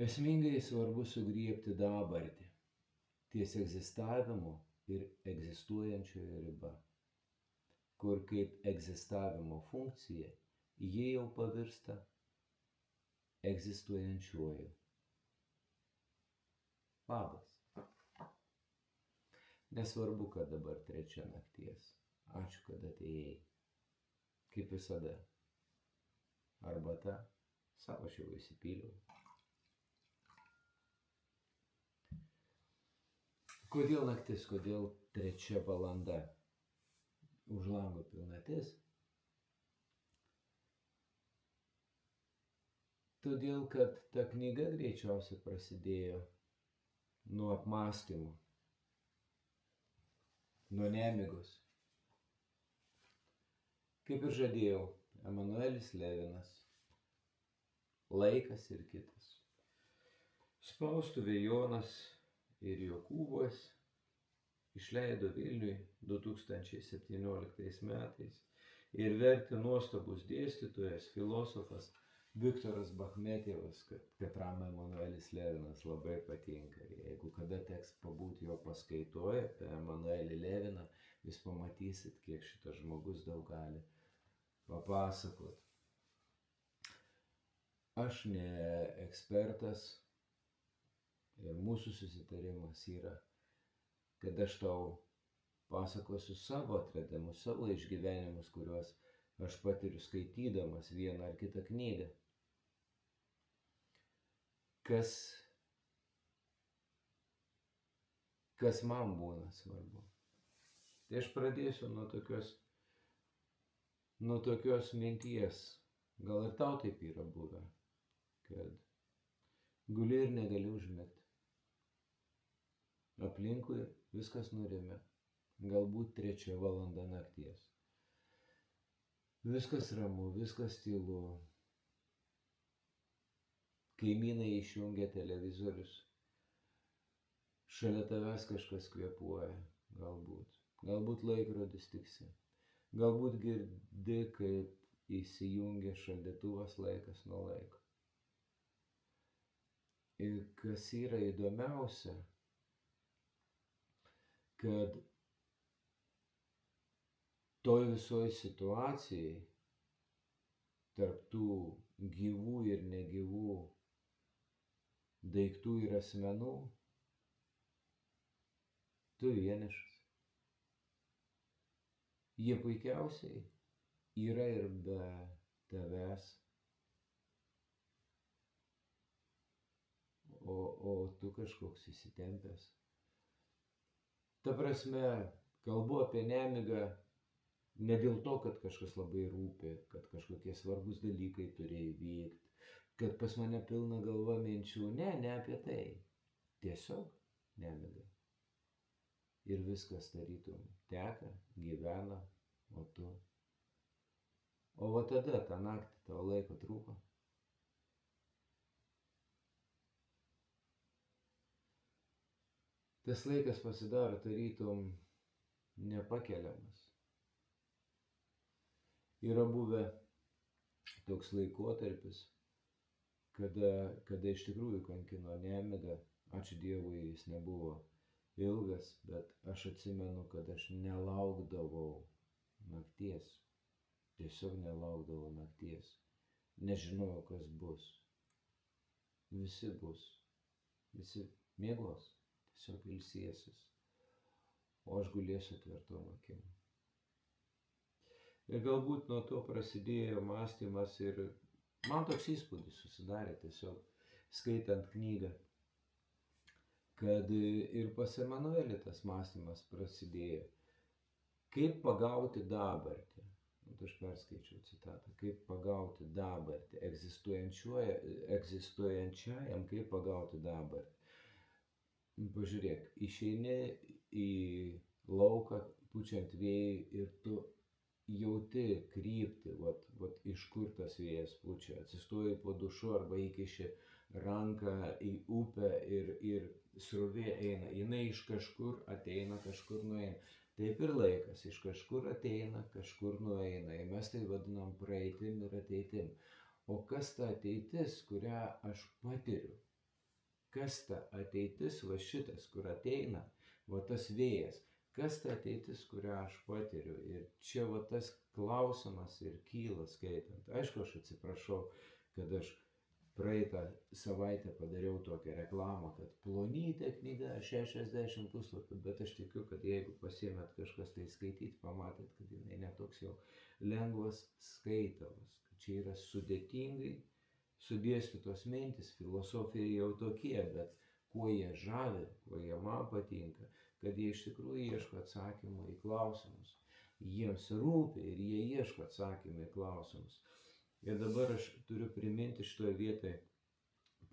Esmingai svarbu sugriebti dabartį ties egzistavimo ir egzistuojančiojo riba, kur kaip egzistavimo funkcija ji jau pavirsta egzistuojančiuoju. Labas. Nesvarbu, kad dabar 3 nakties. Ačiū, kad atėjai. Kaip visada. Arbata. Savo aš jau įsipyliau. Kodėl naktis? Kodėl 3 valanda? Už lango pilnatis? Todėl, kad ta knyga greičiausiai prasidėjo nuo apmąstymų, nuo nemigos. Kaip ir žadėjau, Emanuelis Levinas, Laikas ir kitas. Spaustuvė Jonas ir Jokūbas išleido Vilniui 2017 metais ir vertė nuostabus dėstytojas, filosofas Viktoras Bachmetjevas, katram Emanuelis Levinas labai patinka. Jeigu kada teks pabūti jo paskaitoje apie Emanuelį Leviną, jūs pamatysit, kiek šitas žmogus daug gali papasakot. Aš ne ekspertas ir mūsų susitarimas yra, kad aš tau pasakosiu savo atradimus, savo išgyvenimus, kuriuos aš patiriu skaitydamas vieną ar kitą knygą. Kas man būna svarbu. Tai aš pradėsiu nuo tokios minties, gal ir tau taip yra buvę, kad guli ir negali užmigti. Aplinkui viskas nurimę, galbūt 3 valanda nakties. Viskas ramu, viskas tylu. Kaimynai išjungia televizorius. Šalia tavęs kažkas kvėpuoja, galbūt. Galbūt laikrodis tiksi. Galbūt girdi, kaip įsijungia šaldytuvas laikas nuo laiko. Ir kas yra įdomiausia, kad toj visoj situacijai tarp tų gyvų ir negyvų daiktų ir asmenų, tu vienišas. Jie puikiausiai yra ir be tavęs, o tu kažkoks įsitempęs. Ta prasme, kalbu apie nemigą ne dėl to, kad kažkas labai rūpi, kad kažkokie svarbus dalykai turi įvykti, kad pas mane pilna galva minčių. Ne apie tai. Tiesiog nemiga. Ir viskas tarytum teka, gyvena, o tu. O va tada, tą naktį, tavo laiko trūko. Tas laikas pasidaro tarytum nepakeliamas. Yra buvę toks laikotarpis, kada iš tikrųjų kankino nemiga. Ačiū Dievui, jis nebuvo ilgas, bet aš atsimenu, kad aš nelaukdavau nakties. Tiesiog nelaukdavau nakties. Nežinojau, kas bus. Visi bus. Visi miegos. Tiesiog ilsėsis. O aš gulėsiu tvirtom akim. Ir galbūt nuo to prasidėjo mąstymas ir man toks įspūdis susidarė tiesiog skaitant knygą, kad ir pas Emanuelį tas mąstymas prasidėjo. Kaip pagauti dabartį? Aš perskaičiau citatą. Kaip pagauti dabartį? Egzistuojančiajam, kaip pagauti dabartį? Pažiūrėk, išeini į lauką pučiant vėjui ir tu jauti kryptį, vat iš kur tas vėjas pučia. Atsistoji po dušu arba įkiši ranką į upę ir srovė eina. Jinai iš kažkur ateina, kažkur nueina. Taip ir laikas iš kažkur ateina, kažkur nueina. Ir mes tai vadinam praeitim ir ateitim. O kas ta ateitis, kurią aš patiriu? kas ta ateitis, va šitas, kur ateina, va tas vėjas, kas ta ateitis, kurią aš patiriu. Ir čia va tas klausimas ir kyla skaitant. Aišku, aš atsiprašau, kad aš praeitą savaitę padariau tokią reklamą, kad plonytė knyga, 60 puslapių, bet aš tikiu, kad jeigu pasiėmėt kažkas tai skaityti, pamatėt, kad jinai netoks jau lengvas skaitalas. Čia yra sudėtingai sudėstytos mintis, filosofija jau tokie, bet kuo jie žavi, kuo jie man patinka, kad jie iš tikrųjų ieško atsakymų į klausimus. Jiems rūpi ir jie ieško atsakymų į klausimus. Ir dabar aš turiu priminti šitoje vietoje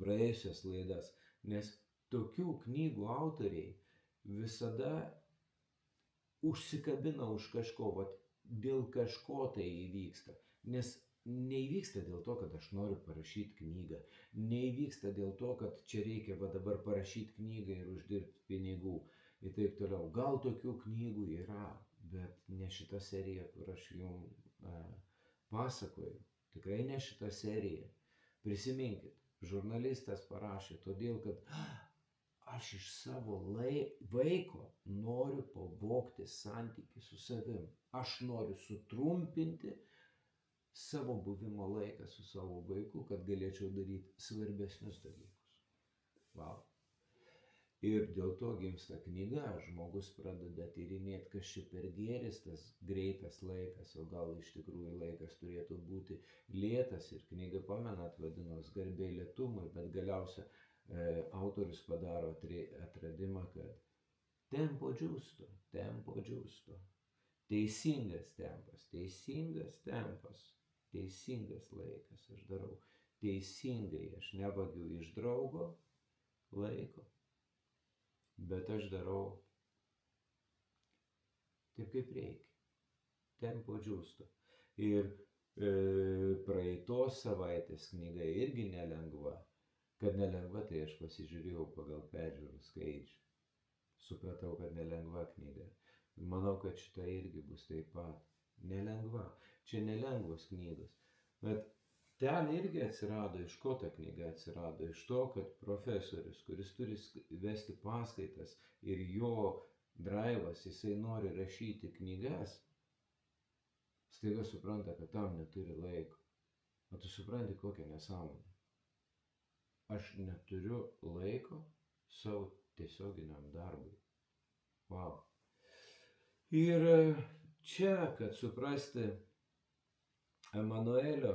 praėjusias laidas, nes tokių knygų autoriai visada užsikabina už kažko, vat dėl kažko tai įvyksta. Nes neįvyksta dėl to, kad aš noriu parašyti knygą, neįvyksta dėl to, kad čia reikia va dabar parašyti knygą ir uždirbti pinigų ir taip toliau. Gal tokių knygų yra, bet ne šita serija, kur aš jums pasakoju. Tikrai ne šita serija. Prisiminkit, žurnalistas parašė todėl, kad aš iš savo vaiko noriu pavogti santykį su savim. Aš noriu sutrumpinti savo buvimo laiką su savo vaiku, kad galėčiau daryti svarbesnius dalykus. Wow. Ir dėl to gimsta knyga, žmogus pradeda tyrinėti, kas čia per gėris, tas greitas laikas, o gal iš tikrųjų laikas turėtų būti lėtas. Ir knyga, pamenat, vadinos Garbė lėtumui, bet galiausia autorius padaro atradimą, kad tempo giusto, teisingas tempas, teisingas laikas aš darau, teisingai aš nevagiu iš draugo laiko. Bet aš darau taip, kaip reikia. Tempo giusto. Ir praeitos savaitės knyga irgi nelengva. Kad nelengva, tai aš pasižiūrėjau pagal peržiūrų skaičių. Supratau, kad nelengva knyga. Manau, kad šita irgi bus taip pat. Nelengva. Čia nelengvos knygos. Bet ten irgi atsirado, iš ko ta knyga atsirado, iš to, kad profesorius, kuris turi vesti paskaitas ir jo draivas, jisai nori rašyti knygas, staiga supranta, kad tam neturi laiko. O tu supranti, kokią nesąmonę. Aš neturiu laiko savo tiesioginiam darbui. Wow. Ir čia, kad suprasti Emanuelio,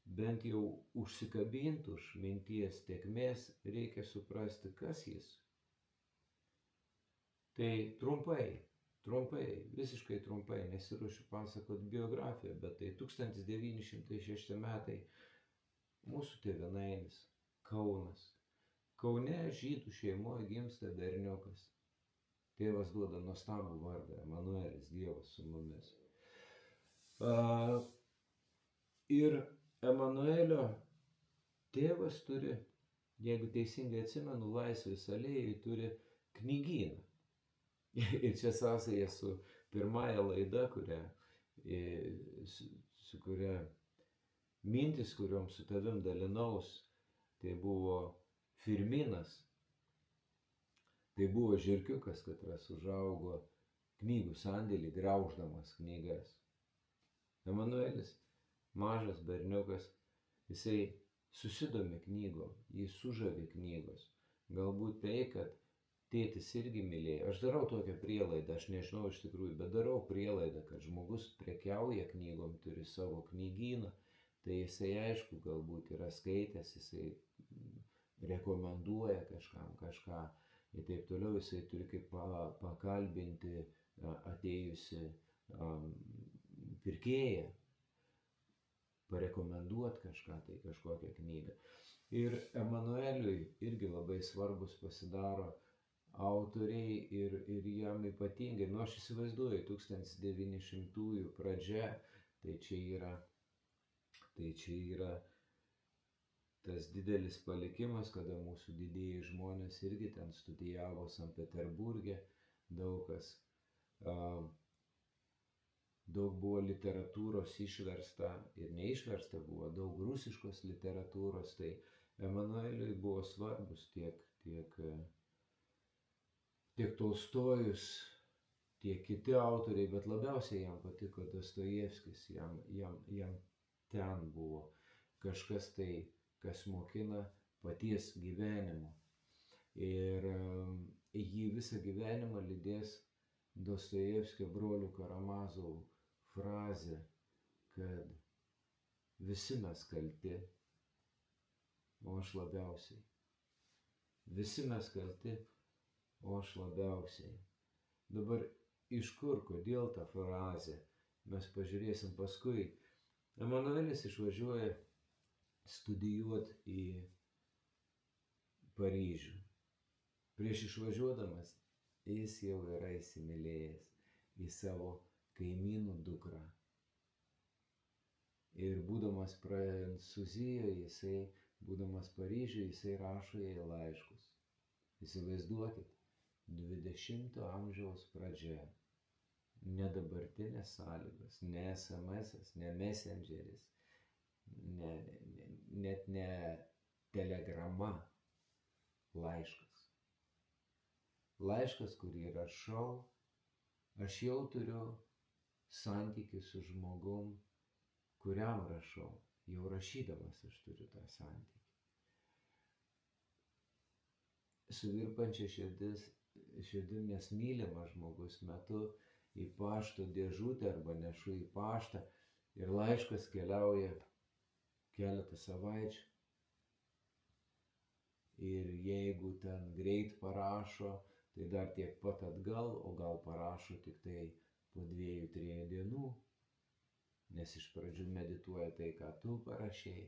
bent jau užsikabinti už minties tėkmės, reikia suprasti, kas jis. Tai trumpai, visiškai trumpai, nesiruošiu pasakoti biografiją, bet tai 1906 metai, mūsų tėvynainis, Kaunas. Kaune žydų šeimoje gimsta berniukas. Tėvas duoda nuostabų vardą, Emanuelis, Dievas su mumis. Ir Emanuelio tėvas turi, jeigu teisingai atsimenu, Laisvės alėjai turi knygyną. Ir čia sąsaja su pirmąja laida, su kuria mintis, kuriuom su tavim dalinaus, tai buvo Firminas. Tai buvo žirkiukas, katras užaugo knygų sandėlį, grauždamas knygas. Emanuelis, mažas berniukas, jisai susidomi knygom, jį sužavi knygos. Galbūt tai, kad tėtis irgi mylėjo. Aš darau tokią prielaidą, aš nežinau iš tikrųjų, bet darau prielaidą, kad žmogus prekiauja knygom, turi savo knygyną, tai jisai aišku galbūt yra skaitęs, jisai rekomenduoja kažką ir taip toliau, jisai turi kaip pakalbinti atėjusi pirkėją, parekomenduoti kažką, tai kažkokią knygą. Ir Emanueliui irgi labai svarbus pasidaro autoriai ir jam ypatingai, nu aš įsivaizduoju, 1900-ųjų pradžia, tai čia yra tas didelis palikimas, kada mūsų didieji žmonės irgi ten studijavo Sankt Peterburge, daug buvo literatūros išversta ir neišversta buvo, daug rusiškos literatūros, tai Emanueliui buvo svarbus tiek Tolstojus, tiek kiti autoriai, bet labiausiai jam patiko Dostojevskis, jam ten buvo kažkas tai, kas mokina paties gyvenimo. Ir jį visą gyvenimą lydės Dostojevskio brolių Karamazovų frazė, kad visi mes kalti, o aš labiausiai. Visi mes kalti, o aš labiausiai. Dabar iš kur, kodėl ta frazė, mes pažiūrėsim paskui. Emanuelis išvažiuoja studijuoti į Paryžių. Prieš išvažiuodamas jis jau yra įsimylėjęs į savo kaimynų dukrą. Ir būdamas Prancūzijoje, būdamas Paryžiuje, jisai rašo jai laiškus. Įsivaizduokit, 20 amžiaus pradžia. Ne dabartinės sąlygos, ne SMS-as, ne Messengeris, net ne telegrama. Laiškas. Laiškas, kurį rašau, aš jau turiu santykį su žmogum, kuriam rašau. Jau rašydamas aš turiu tą santykį. Su virpančia širdim, nes mylimas žmogus metu į pašto dėžutę arba nešu į paštą ir laiškas keliauja keletą savaičių. Ir jeigu ten greit parašo, tai dar tiek pat atgal, o gal parašo tik tai po 2-3 dienų, nes iš pradžių medituoja tai, ką tu parašei,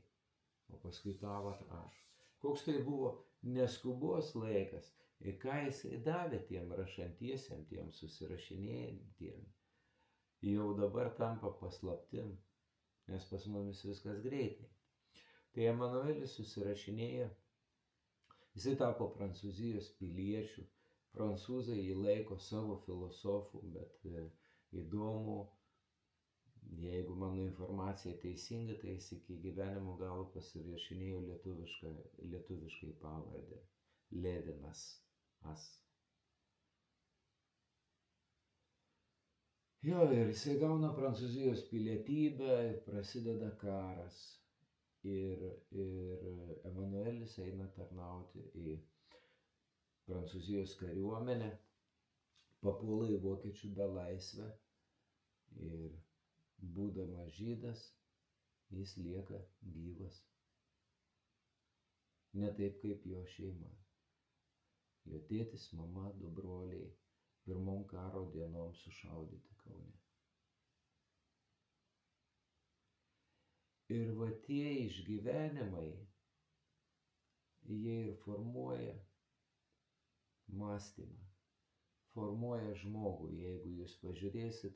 o paskui tau atrašo. Koks tai buvo neskubos laikas ir ką jisai davė tiem rašantiesiem, tiem susirašinėjantiem, jau dabar tampa paslaptim, nes pas mumis viskas greitai. Tai Emanuelis susirašinėja. Jisai tapo Prancūzijos piliečiu, prancūzai jį laiko savo filosofu, bet įdomu, jeigu mano informacija teisinga, tai jis iki gyvenimo galo pasirašinėjo lietuviškai pavardę – Levinas As. Jo, ir jisai gauna Prancūzijos pilietybę, prasideda karas. Ir Emanuelis eina tarnauti į Prancūzijos kariuomenę, papuola į vokiečių belaisvę ir būdamas žydas, jis lieka gyvas. Ne taip kaip jo šeima. Jo tėtis, mama, 2 broliai pirmom karo dienom sušaudyti Kaune. Ir va tie išgyvenimai, jie ir formuoja mąstymą, formuoja žmogų. Jeigu jūs pažiūrėsit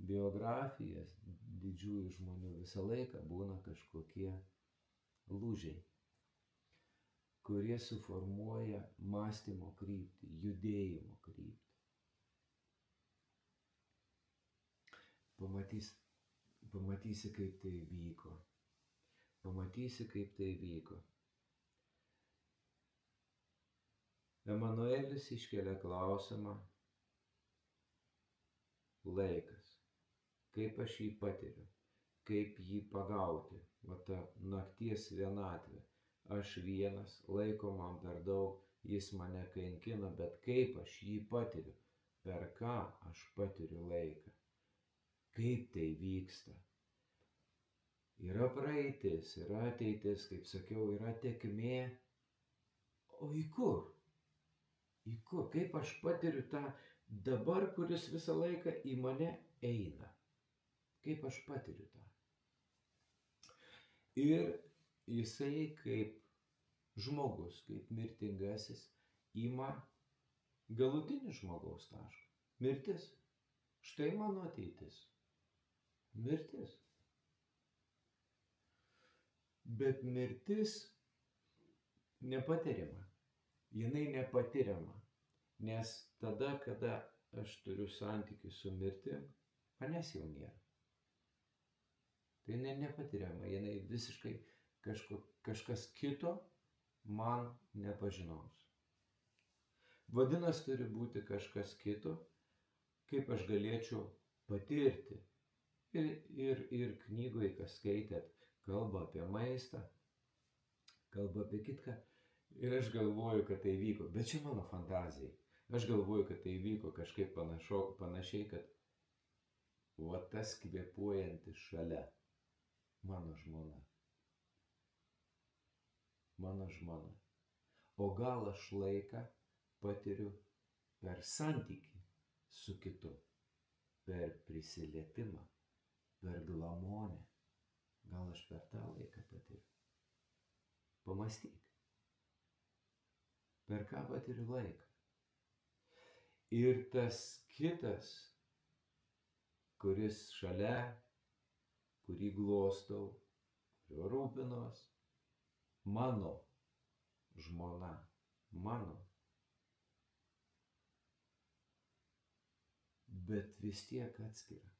biografijas didžiųjų žmonių, visą laiką būna kažkokie lūžiai, kurie suformuoja mąstymo kryptį, judėjimo kryptį. Pamatysi, kaip tai vyko. Emanuelis iškelia klausimą laikas. Kaip aš jį patiriu, kaip jį pagauti, va ta nakties vienatvė. Aš vienas, laiko man per daug, jis mane kankina, bet kaip aš jį patiriu, per ką aš patiriu laiką, kaip tai vyksta. Yra praeitis, yra ateitis, kaip sakiau, yra tėkmė, o į kur? Kaip aš patiriu tą dabar, kuris visą laiką į mane eina? Kaip aš patiriu tą? Ir jisai kaip žmogus, kaip mirtingasis, ima galutinį žmogaus tašką. Mirtis. Štai mano ateitis. Mirtis. Bet mirtis nepatiriama. Jinai nepatiriama. Nes tada, kada aš turiu santykių su mirtim, manęs jau nėra. Tai nepatiriama. Jinai visiškai kažkas kito man nepažinaus. Vadinasi, turi būti kažkas kito, kaip aš galėčiau patirti. Ir knygoje, kas skaitėt, kalba apie maistą, kalba apie kitką. Ir aš galvoju, kad tai vyko, bet čia mano fantazija. Aš galvoju, kad tai vyko kažkaip panašiai, kad va tas kvėpuojantis šalia mano žmona. Mano žmona. O gal aš laiką patiriu per santykį su kitu, per prisilietimą, per glamonę. Gal aš per tą laiką patiriu. Pamąstyk. Per ką patiriu laiką. Ir tas kitas, kuris šalia, kurį glostau, kurio rūpinos, mano žmona, mano. Bet vis tiek atskira.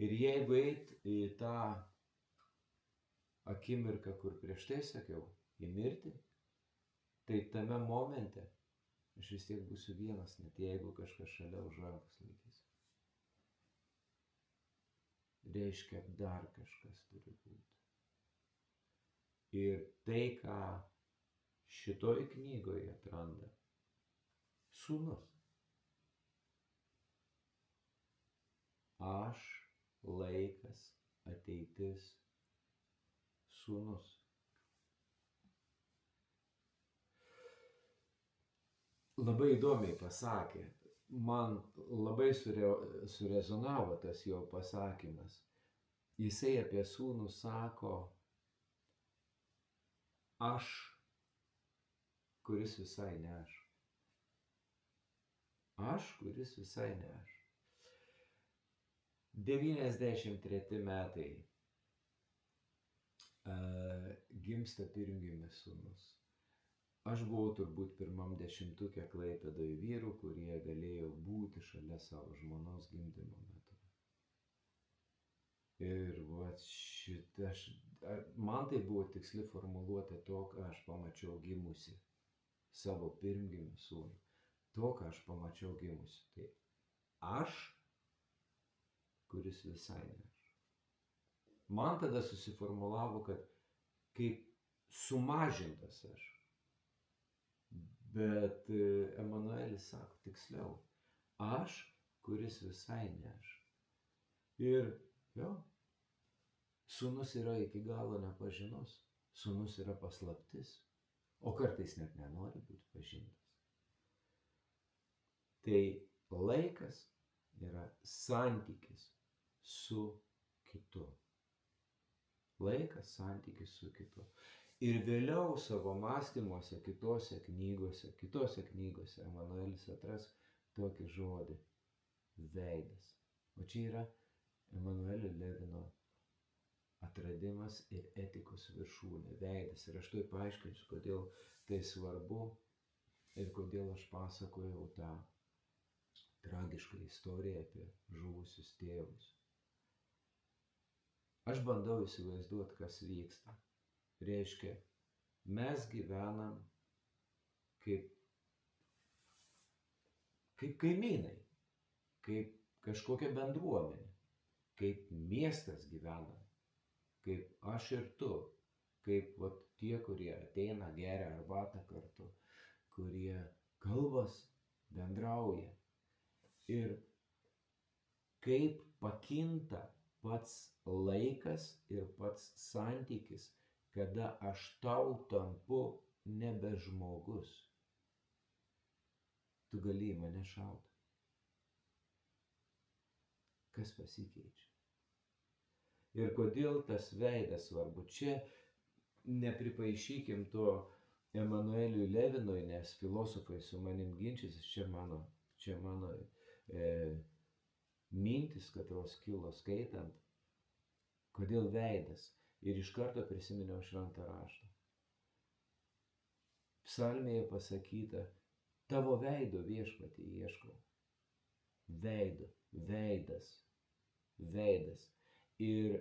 Ir jeigu eit į tą akimirką, kur prieš tai sakiau, į mirtį, tai tame momente aš vis tiek būsiu vienas, net jeigu kažkas šalia už rankos laikys. Reiškia, dar kažkas turi būti. Ir tai, ką šitoj knygoje atranda sūnus. Aš, laikas, ateitis, sūnus. Labai įdomiai pasakė. Man labai surezonavo tas jo pasakymas. Jisai apie sūnų sako, aš, kuris visai ne aš. Aš, kuris visai ne aš. 93 metai gimsta pirmgimis sūnus. Aš buvau turbūt pirmam 10 Klaipėdoje vyrų, kurie galėjo būti šalia savo žmonos gimdymo metu. Ir man tai buvo tiksli formuluotė to, ką aš pamačiau gimusi, savo pirmgimį sūnų. To, ką aš pamačiau gimusi. Tai aš, kuris visai ne aš. Man tada susiformulavo, kad kaip sumažintas aš. Bet Emanuelis sako tiksliau, aš, kuris visai ne aš. Ir jo, sūnus yra iki galo nepažinus, sūnus yra paslaptis, o kartais net nenori būti pažintas. Tai laikas yra santykis su kitu. Laikas santykis su kitu. Ir vėliau savo mąstymuose, kitose knygose Emanuelis atras tokį žodį – veidas. O čia yra Emanuelio Levino atradimas ir etikos viršūnė – veidas. Ir aš tuoj paaiškinsiu, kodėl tai svarbu ir kodėl aš pasakojau tą tragišką istoriją apie žuvusius tėvus. Aš bandau įsivaizduoti, kas vyksta. Reiškia, mes gyvenam kaip kaimynai, kaip kažkokia bendruomenė, kaip miestas gyvena, kaip aš ir tu, kaip tie, kurie ateina, geria arbatą kartu, kurie kalbas, bendrauja. Ir kaip pakinta pats laikas ir pats santykis, kada aš tau tampu nebe žmogus. Tu gali į mane šauti. Kas pasikeičia? Ir kodėl tas veidas svarbu? Čia nepripaišykim to Emanueliui Levinui, nes filosofai su manim ginčysis, čia mano mintis, katros kilo skaitant, kodėl veidas. Ir iš karto prisiminiau šventą raštą. Psalmėje pasakyta, tavo veido viešpatie ieškau. Veido, veidas. Ir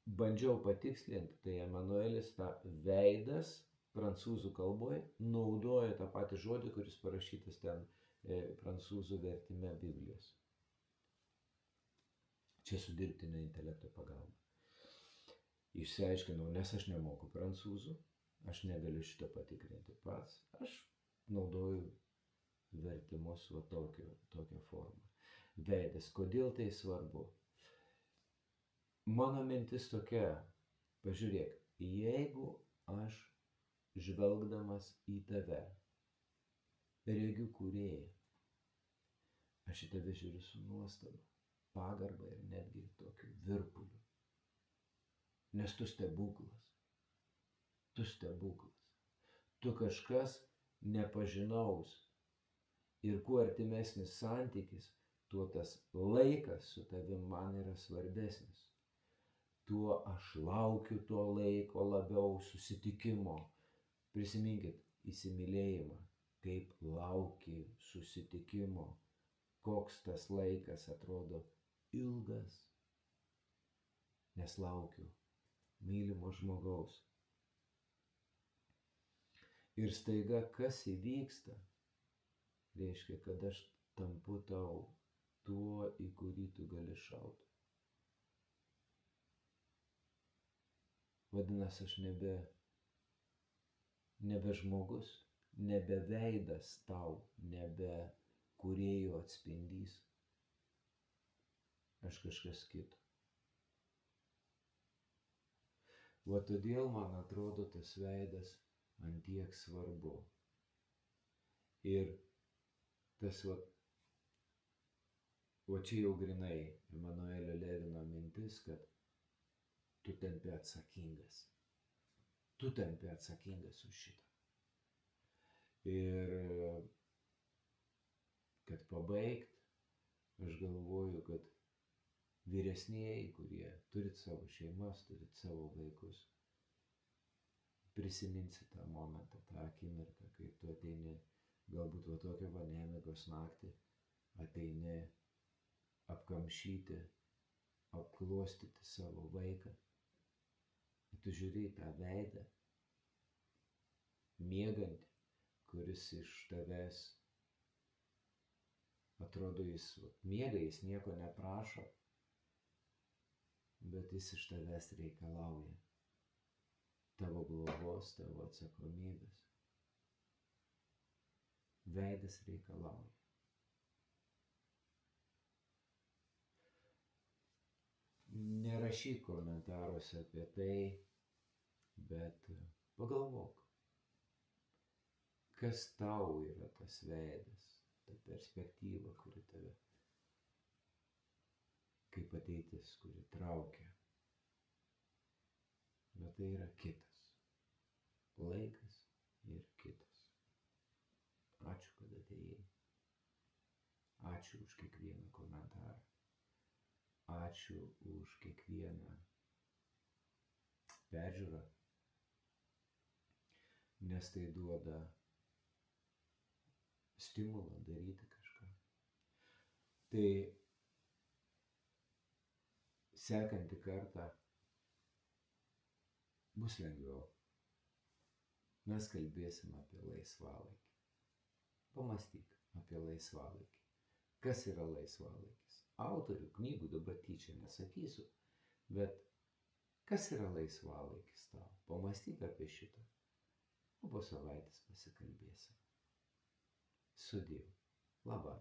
bandžiau patikslinti, tai Emanuelis tą veidas prancūzų kalboje naudoja tą patį žodį, kuris parašytas ten prancūzų vertime Biblijos. Čia su dirbtinio intelekto pagalba. Išsiaiškinau, nes aš nemoku prancūzų, aš negaliu šito patikrinti pats, aš naudoju vertimus va tokią formą. Veidas, kodėl tai svarbu? Mano mintis tokia, pažiūrėk, jeigu aš žvelgdamas į tave, regiu kūrėją, aš į tave žiūriu su nuostaba, pagarba ir netgi tokiu virpuliu. Nes tu stebuklas. Tu stebuklas. Tu kažkas nepažinaus. Ir kuo artimesnis santykis, tuo tas laikas su tavim man yra svarbesnis. Tuo aš laukiu to laiko labiau susitikimo. Prisiminkit įsimylėjimą, kaip lauki susitikimo, koks tas laikas atrodo ilgas, nes laukiu mylimo žmogaus. Ir staiga, kas įvyksta, reiškia, kad aš tampu tau tuo, į kurį tu gali šauti. Vadinasi, aš nebe žmogus, nebe veidas tau, nebe kūrėjo atspindys. Aš kažkas kito. O todėl, man atrodo, tas veidas ant tiek svarbu. Ir tas o čia jau grinai Emanuelio Levino mintis, kad tu tampi atsakingas. Tu tampi atsakingas už šitą. Ir kad pabaigt, aš galvoju, kad vyresnieji, kurie turit savo šeimas, turit savo vaikus, prisiminsit tą momentą, tą akimirką, kai tu ateini, galbūt va tokią nemigos naktį, ateini apkamšyti, apglostyti savo vaiką. Ir tu žiūri į tą veidą, miegantį, kuris iš tavęs, atrodo, jis miega, jis nieko neprašo, bet jis iš tavęs reikalauja tavo globos, tavo atsakomybės. Veidas reikalauja. Nerašyk komentaruose apie tai, bet pagalvok, kas tau yra tas veidas, ta perspektyva, kuri tave, kaip ateitis, kuri traukia. Bet tai yra kitas laikas ir kitas. Ačiū, kad atėjai. Ačiū už kiekvieną komentarą. Ačiū už kiekvieną peržiūrą, nes tai duoda stimulą daryti kažką. Tai sekantį kartą bus lengviau. Mes kalbėsim apie laisvalaikį. Pamąstyk apie laisvalaikį. Kas yra laisvalaikis? Autorių knygų dabar tyčia nesakysiu, bet kas yra laisvalaikis tau? Pamąstyk apie šitą. O po savaitės pasikalbėsim. Sudie. Labą.